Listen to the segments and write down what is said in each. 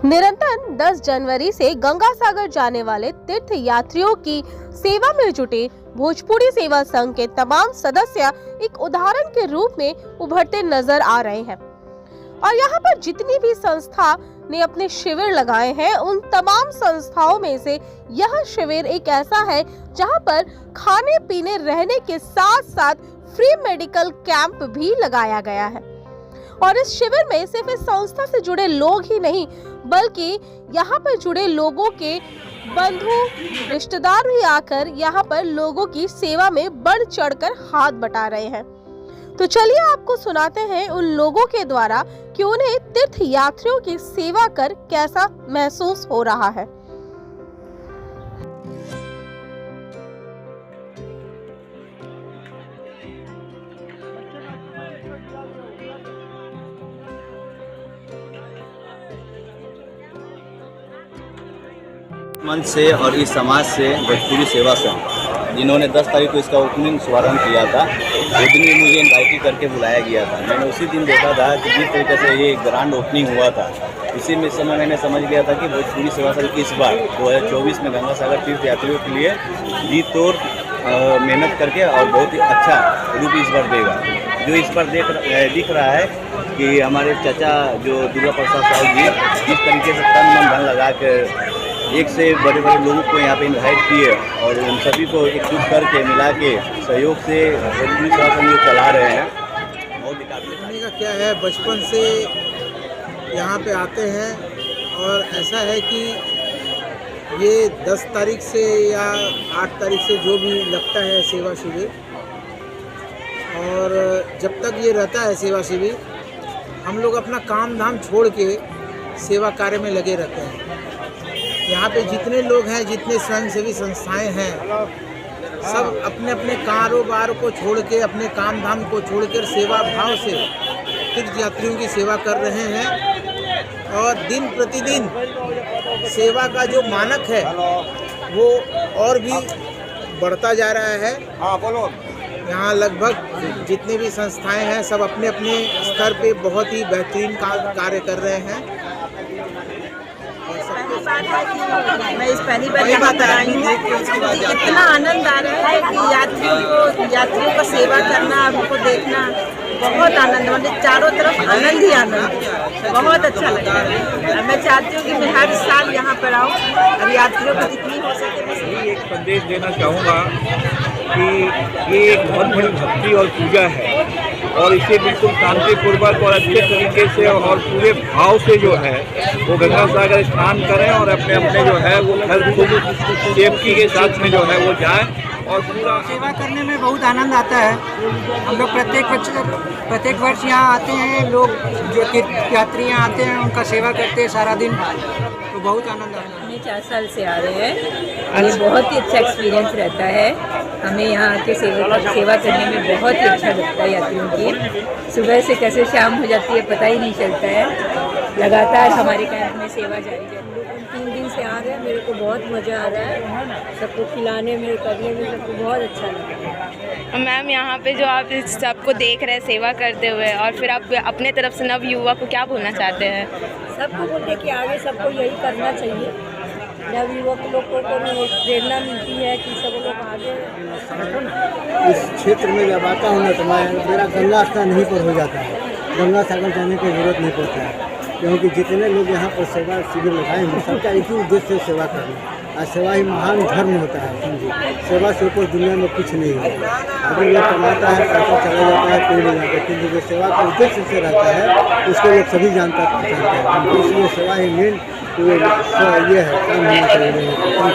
निरंतर 10 जनवरी से गंगा सागर जाने वाले तीर्थ यात्रियों की सेवा में जुटे भोजपुरी सेवा संघ के तमाम सदस्य एक उदाहरण के रूप में उभरते नजर आ रहे हैं और यहाँ पर जितनी भी संस्था ने अपने शिविर लगाए हैं उन तमाम संस्थाओं में से यह शिविर एक ऐसा है जहाँ पर खाने पीने रहने के साथ साथ फ्री मेडिकल कैंप भी लगाया गया है। और इस शिविर में सिर्फ इस संस्था से जुड़े लोग ही नहीं बल्कि यहाँ पर जुड़े लोगों के बंधु रिश्तेदार भी आकर यहाँ पर लोगों की सेवा में बढ़ चढ़कर हाथ बटा रहे हैं। तो चलिए आपको सुनाते हैं उन लोगों के द्वारा कि उन्हें तीर्थ यात्रियों की सेवा कर कैसा महसूस हो रहा है। मंच से और इस समाज से भोजपुरी सेवा संघ जिन्होंने 10 तारीख को इसका ओपनिंग शुभारंभ किया था, उस दिन ही मुझे इनवाइट करके बुलाया गया था। मैंने उसी दिन देखा था कि जिस तरीके से ये ग्रांड ओपनिंग हुआ था, इसी में समय मैंने समझ लिया था कि भोजपुरी सेवा संघ इस बार 2024 में गंगा सागर तीर्थ यात्रियों के लिए जी तोड़ मेहनत करके और बहुत ही अच्छा रूप इस बार देगा। जो इस बार दिख रहा है कि हमारे चाचा जो दुर्गा प्रसाद साहब जी जिस तरीके से तन मन धन लगा कर एक से बड़े बड़े लोगों को यहाँ पे इनवाइट किए और उन सभी को एकजुट करके मिला के सहयोग से भोजपुरी सेवा संघ चला रहे हैं। बहुत का क्या है, बचपन से यहाँ पे आते हैं और ऐसा है कि ये 10 तारीख से या 8 तारीख से जो भी लगता है सेवा शिविर, और जब तक ये रहता है सेवा शिविर हम लोग अपना काम धाम छोड़ के सेवा कार्य में लगे रहते हैं। यहाँ पे जितने लोग हैं, जितने स्वयंसेवी संस्थाएं हैं, सब अपने अपने कारोबार को छोड़ के, अपने काम धाम को छोड़कर सेवा भाव से तीर्थ यात्रियों की सेवा कर रहे हैं। और दिन प्रतिदिन सेवा का जो मानक है वो और भी बढ़ता जा रहा है। यहाँ लगभग जितने भी संस्थाएं हैं सब अपने अपने स्तर पे बहुत ही बेहतरीन कार्य कर रहे हैं। मैं इस पहली बार यहाँ पर आई हूँ, इतना आनंद आ रहा है कि यात्रियों को सेवा करना, उनको देखना बहुत आनंद, मतलब चारों तरफ आनंद ही आनंद, बहुत अच्छा लग रहा है। मैं चाहती हूँ कि मैं हर साल यहाँ पर आऊँ और यात्रियों को जितनी हो सके मैं एक संदेश देना चाहूँगा कि ये एक बहुत बड़ी भक्ति और पूजा है और इसे बिल्कुल शांतिपूर्वक और अच्छे तरीके से और पूरे भाव से जो है वो गंगा सागर स्नान करें और अपने अपने जो है वो घर सेफ्टी के साथ में जो है वो जाएं और पूरा सेवा करने में बहुत आनंद आता है। हम लोग प्रत्येक वर्ष यहाँ आते हैं, लोग जो तीर्थ यात्री यहाँ आते हैं उनका सेवा करते हैं सारा दिन, तो बहुत आनंद आता है। 4 साल से आ रहे हैं, ये बहुत ही अच्छा एक्सपीरियंस रहता है। हमें यहाँ आके सेवा करने में बहुत ही अच्छा लगता है। यात्रियों की सुबह से कैसे शाम हो जाती है पता ही नहीं चलता है। लगातार हमारे कैंप में सेवा जारी रहती है। 3 दिन से आ रहे हैं, मेरे को बहुत मज़ा आ रहा है, सबको खिलाने में करने में सबको बहुत अच्छा लग रहा है। मैम यहाँ पे जो आप सबको देख रहे हैं सेवा करते हुए और फिर आप अपने तरफ से नव युवा को क्या बोलना चाहते हैं? सबको बोलते कि आगे सबको यही करना चाहिए। नव युवक लोगों को प्रेरणा मिलती है कि सब लोग आगे। इस क्षेत्र में जब आता हूँ ना तो मेरा गंगा स्नान यहीं पर हो जाता है, गंगा सागर जाने की जरूरत नहीं पड़ता है, क्योंकि जितने लोग यहाँ पर सेवा शिविर लगाए हैं सबका एक ही उद्देश्य से सेवा करना। और सेवा ही महान धर्म होता है, समझिए। सेवा से ऊपर दुनिया में कुछ नहीं है। अगर लोग कमाता है, पैसा चला जाता है, कोई नहीं जाता, किंतु जो सेवा का उद्देश्य से रहता है उसको लोग सभी जानते हैं। इसलिए सेवा ही मेन ये है, काम होना चाहिए। हम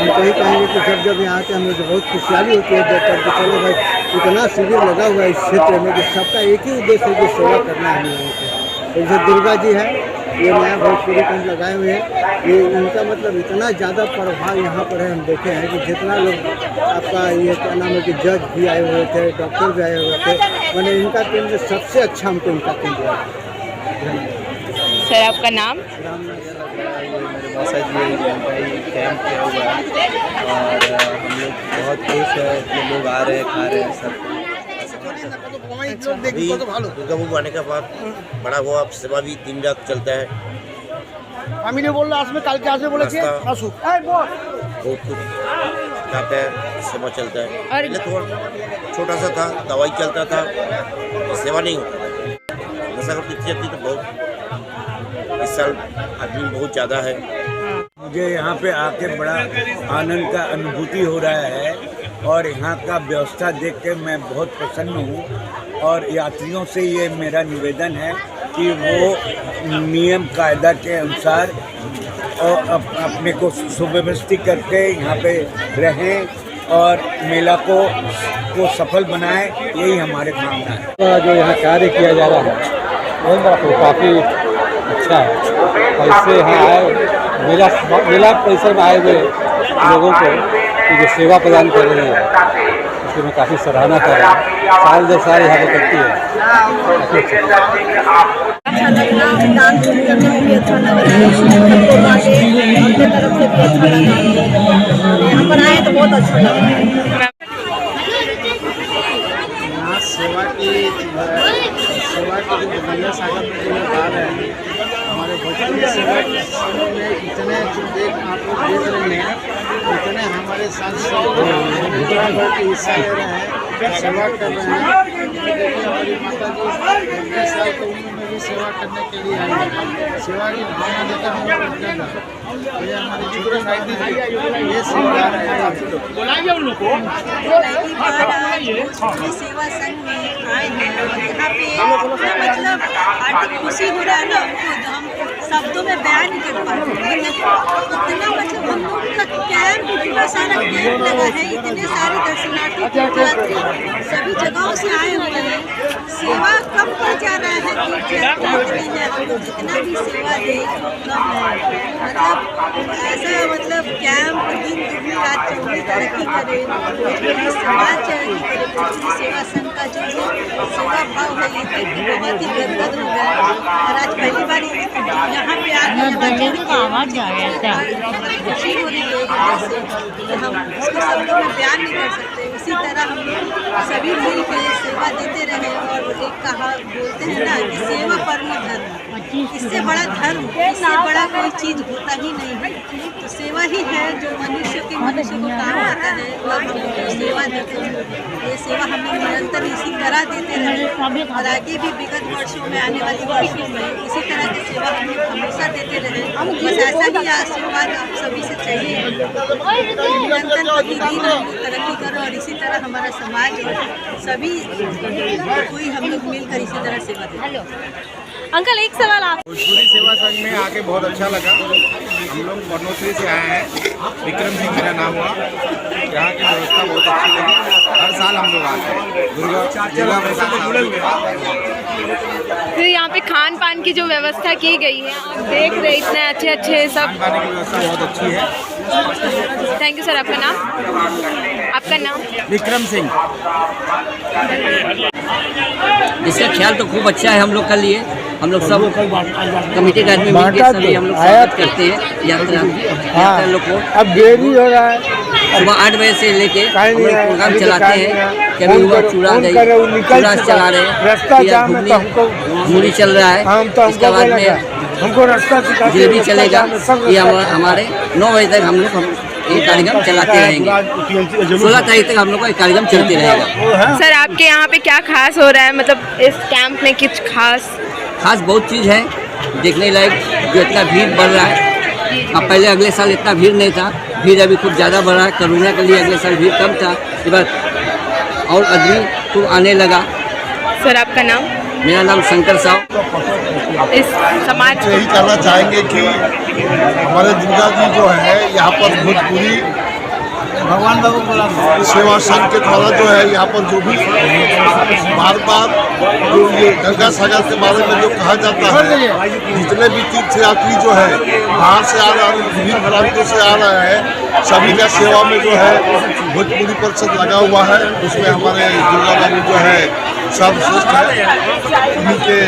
कहीं कहेंगे कि जब यहाँ आते हैं हमें बहुत खुशहाली होती है देख कर कि चलो भाई इतना शिविर लगा हुआ है इस क्षेत्र में कि सबका एक ही उद्देश्य है कि सेवा करना है हम लोगों को। जैसे दुर्गा जी है, ये नया भोजपुरी कैंप लगाए हुए हैं, ये इनका मतलब इतना ज़्यादा प्रभाव यहाँ पर है। हम देखे हैं कि जितना लोग आपका ये क्या नाम है कि जज भी आए हुए थे, डॉक्टर भी आए हुए थे, मैंने इनका केंद्र सबसे अच्छा हमको इनका केंद्र है। सर आपका नाम? भाषा जी कैंप किया हुआ है और हम लोग बहुत खुश है कि लोग आ रहे हैं, खा रहे हैं सब। दुर्गा पूजा आने के बाद बड़ा हुआ सेवा भी दिन रात चलता है। আমি নিয়ে বললো আসবে, কালকে আসবে বলেছে, আসুক। बहुत कुछ जाता है, सेवा चलता है। पहले थोड़ा छोटा सा था, दवाई चलता था, सेवा नहीं होता। नशा करती तो बहुत, इस साल आदमी बहुत ज़्यादा है। मुझे यहाँ पे आके बड़ा आनंद का अनुभूति हो रहा है और यहाँ का व्यवस्था देख के मैं बहुत प्रसन्न हूँ। और यात्रियों से ये मेरा निवेदन है कि वो नियम कायदा के अनुसार और अपने को सुव्यवस्थित करके यहाँ पे रहें और मेला को सफल बनाएं, यही हमारे कामना है। जो यहाँ कार्य किया जा रहा है वो काफ़ी अच्छा है। और इससे यहाँ आए मेला परिसर में आए हुए लोगों को जो सेवा प्रदान कर रहे हैं उसकी मैं काफ़ी सराहना कर रहा हूँ। साल दर साल यहाँ पे करती है। अच्छा लग रहा है, डांस करने में भी अच्छा लग रहा है, अपने तरफ से भी अच्छा लग रहा है। यहाँ पर आए तो बहुत अच्छा लग रहा है। यहाँ सेवा की जो गंगा सागर में जो बात है, हमारे भोजपुरी सेवा में इतने जो आप लोग देख रहे हैं, इतने हमारे साथ हिस्सा ले रहे हैं, सेवा कर रहे हैं। देखिए हमारी माता जी 90 साल की उम्र में भी सेवा करने के लिए आई है। सेवा की भावना देकर हम लोग करते हैं। ये हमारी छोटे भाई ये सेवा है। भोजपुरी सेवा संघ में आए हैं, यहाँ पे मतलब आर्थिक खुशी हो रहा है ना हमको, जो हम शब्दों में बयान नहीं कर पाते। इतना मतलब हम लोग का कैंप, इतना सारा कैंप लगा है, इतने सारे दर्शनार्थी तीर्थयात्री सभी जगहों से आए हुए हैं। सेवा कम पड़ जा रहा है, तीर्थयात्री इतने हैं, हम लोग जितना भी सेवा दें कम है। मतलब ऐसा मतलब कैंप दिन दुगनी रात चौगनी तरक्की करे, भोजपुरी समाज तरक्की करे, भोजपुरी सेवा संघ का जो सेवा भाव है ये देख के बहुत ही गदगद हो गया। और आज पहली बार यहाँ पे आकर खुशी हो रही है जैसे हम उसको शब्दों में बयान नहीं कर सकते। इसी तरह हम लोग सभी मिल के सेवा देते रहे और एक कहा बोलते हैं ना कि सेवा परम धर्म, इससे बड़ा धर्म, इससे बड़ा कोई चीज़ होता ही नहीं है। तो सेवा ही है जो मनुष्य को काम आता है। और हम लोग सेवा देते हैं, ये सेवा हम लोग निरंतर इसी तरह देते रहे और आगे भी विगत वर्षों में, आने वाले वर्षों में इसी तरह की सेवा हम लोग हमेशा देते रहे। बस ऐसा ही आशीर्वाद आप सभी से चाहिए, निरंतर प्रतिदिन हम लोग तरक्की करें और इसी तरह हमारा समाज और सभी कोई हम लोग मिलकर इसी तरह सेवा दें। अंकल एक सवाल आप भोजपुरी सेवा संघ में आके बहुत अच्छा लगा। हम लोग बनोसरी से आए हैं, विक्रम सिंह मेरा नाम हुआ। यहाँ की व्यवस्था बहुत अच्छी लगी, हर साल हम लोग आते हैं। दुर्गा फिर यहाँ पे खान पान की जो व्यवस्था की गई है, आप देख रहे इतने अच्छे अच्छे सब। खाने की व्यवस्था बहुत अच्छी है। Thank you sir. आपका नाम? आपका नाम? विक्रम सिंह। इसका ख्याल तो खूब अच्छा है हम लोग के लिए। हम लोग सब कमेटी के आदमी मिलकर सभी हम लोग स्वागत करते हैं यात्रा लोग को। अब देरी हो रहा है, सुबह 8 बजे से लेके हम लोग प्रोग्राम चलाते हैं। कभी हुआ चूड़ा दही, चूड़ा चला रहे हैं, मूली चल रहा है। इसके बाद में हमको रास्ता जलेबी चलेगा। ये हमारे 9 बजे तक हम लोग ये कार्यक्रम चलाते रहेंगे। 16 तारीख तक हम लोग का कार्यक्रम चलते रहेगा। सर आपके यहाँ पे क्या खास हो रहा है, मतलब इस कैंप में कुछ खास? बहुत चीज़ है देखने लायक। जो इतना भीड़ बढ़ रहा है, अब पहले अगले साल इतना भीड़ नहीं था, भीड़ अभी खूब ज़्यादा बढ़ रहा है। कोरोना के लिए अगले साल भीड़ कम था, इस बार और आदमी खूब आने लगा। सर आपका नाम? मेरा नाम शंकर साहु। इस समाज को यही कहना चाहेंगे कि हमारे दुर्गा जी जो है यहाँ पर भोजपुरी भगवान बाबू बोला सेवा संघ के द्वारा जो है यहाँ पर जो भी बार बार जो ये गंगा सागर के बारे में जो कहा जाता है, जितने भी तीर्थयात्री जो है बाहर से आ रहा है, विभिन्न प्रांतों से आ रहा है, सभी का सेवा में जो है भोजपुरी परिषद लगा हुआ है। उसमें हमारे दुर्गा बाबू जो है सर्वश्रेष्ठ है, उन्हीं के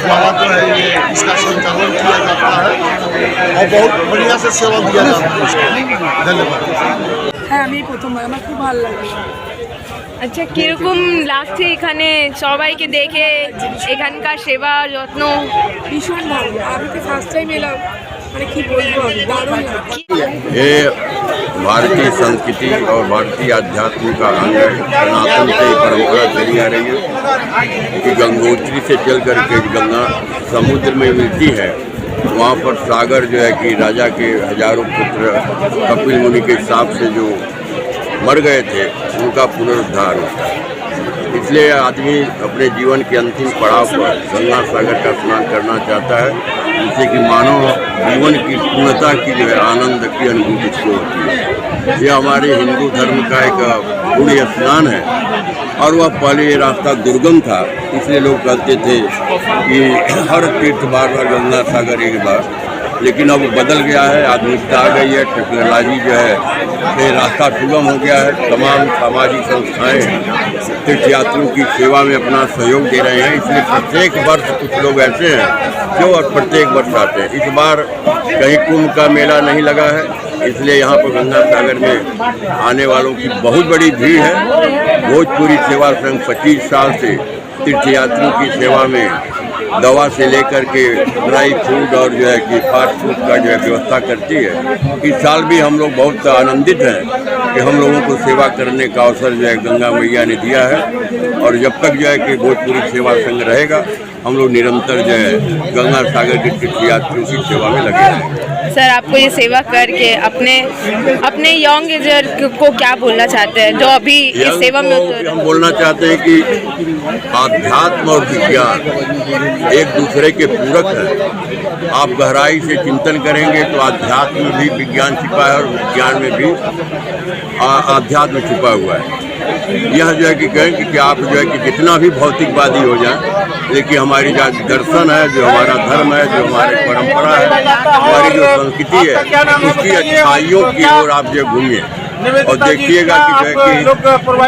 द्वारा जो है ये इसका संचालन किया जाता है और बहुत बढ़िया से सेवा दिया जाता है। धन्यवाद। হ্যাঁ আমি প্রথমবার, আমার খুব ভালো লাগে। আচ্ছা, কিরকম লাগছে এখানে সবাইকে দেখে, এখানকার সেবা যত্ন? ভীষণ ভালো। আমি তো ফার্স্ট টাইম এলাম, ये भारतीय संस्कृति और भारतीय अध्यात्म का अंग है। सनातन से परंपरा चली आ रही है कि गंगोत्री से चल करके गंगा समुद्र में मिलती है, वहाँ पर सागर जो है कि राजा के हजारों पुत्र कपिल मुनि के हिसाब से जो मर गए थे उनका पुनरुद्धार होता है। इसलिए आदमी अपने जीवन के अंतिम पड़ाव पर गंगा सागर का स्नान करना चाहता है, जिससे कि मानव जीवन की पूर्णता की जो है आनंद की अनुभूति उसको होती है। यह हमारे हिंदू धर्म का एक पुण्य स्नान है और वह पहले ये रास्ता दुर्गम था, इसलिए लोग कहते थे कि हर तीर्थ बार गंगा सागर एक बार, लेकिन अब बदल गया है, आधुनिकता आ गई है, टेक्नोलॉजी जो है ये रास्ता सुगम हो गया है। तमाम सामाजिक संस्थाएं तीर्थयात्रियों की सेवा में अपना सहयोग दे रहे हैं, इसलिए प्रत्येक वर्ष कुछ लोग ऐसे हैं जो और प्रत्येक वर्ष आते हैं। इस बार कहीं कुंभ का मेला नहीं लगा है, इसलिए यहाँ पर गंगा सागर में आने वालों की बहुत बड़ी भीड़ है। भोजपुरी सेवा संघ 25 साल से तीर्थयात्रियों की सेवा में दवा से लेकर के ड्राई फूड और जो है कि फास्ट फूड का जो है व्यवस्था करती है। इस साल भी हम लोग बहुत आनंदित हैं कि हम लोगों को सेवा करने का अवसर जो है गंगा मैया ने दिया है, और जब तक जो है कि भोजपुरी सेवा संघ रहेगा हम लोग निरंतर जो है गंगा सागर के तीर्थयात्रियों की सेवा में लगे रहेंगे। सर, आपको ये सेवा करके अपने यंग एजर को क्या बोलना चाहते हैं जो अभी इस सेवा में हम बोलना चाहते हैं कि आध्यात्म और विज्ञान एक दूसरे के पूरक है। आप गहराई से चिंतन करेंगे तो आध्यात्म में भी विज्ञान छिपा है और विज्ञान में भी आध्यात्म छिपा हुआ है। यह जो है कि कहें कि आप जो है कि जितना भी भौतिकवादी हो जाए, लेकिन हमारी जो दर्शन है, जो हमारा धर्म है, जो हमारी परंपरा है, हमारी जो संस्कृति है, उसकी अच्छाइयों की ओर आप जो घूमिए और देखिएगा कि जो है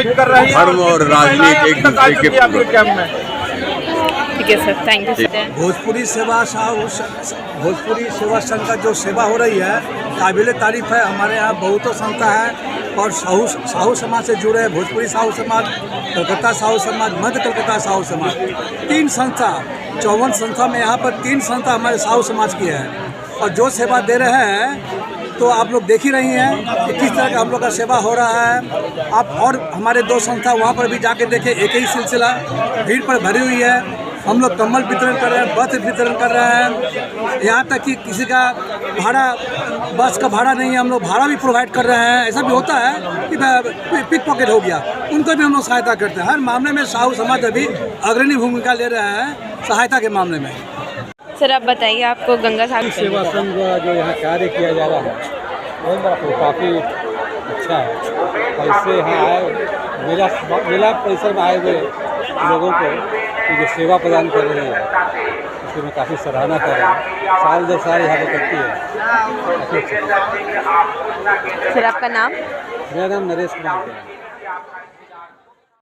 कि धर्म और राजनीति एक दूसरे के पूरक। ठीक है सर, थैंक यू। भोजपुरी सेवा संघ का जो सेवा हो रही है काबिल तारीफ है। हमारे यहाँ बहुतों संस्था है और साहू समाज से जुड़े हैं, भोजपुरी साहू समाज, कलकत्ता साहू समाज, मध्य कलकत्ता साहू समाज, 3 संस्था, 54 संस्था में यहाँ पर 3 संस्था हमारे साहू समाज की है। और जो सेवा दे रहे हैं तो आप लोग देख ही रही हैं कि किस तरह का हम लोग का सेवा हो रहा है। आप और हमारे 2 संस्था वहाँ पर भी जाके देखें, एक ही सिलसिला, भीड़ पर भरी हुई है। हम लोग कम्बल वितरण कर रहे हैं, वस्त्र वितरण कर रहे हैं, यहाँ तक कि किसी का भाड़ा, बस का भाड़ा नहीं है, हम लोग भाड़ा भी प्रोवाइड कर रहे हैं। ऐसा भी होता है कि पिक पॉकेट हो गया, उनको भी हम लोग सहायता करते हैं। हर मामले में साहू समाज अभी अग्रणी भूमिका ले रहे हैं सहायता के मामले में। सर, आप बताइए, आपको गंगा सागर सेवा संघ जो यहाँ कार्य किया जा रहा है वो काफ़ी अच्छा है। और इससे यहाँ आए मेला परिसर में आए हुए लोगों को जो सेवा प्रदान कर रहे हैं उसकी मैं काफ़ी सराहना कर रहा हूँ। साल दर साल यहाँ पर करती है। सर, आपका नाम? मेरा नाम नरेश कुमार है।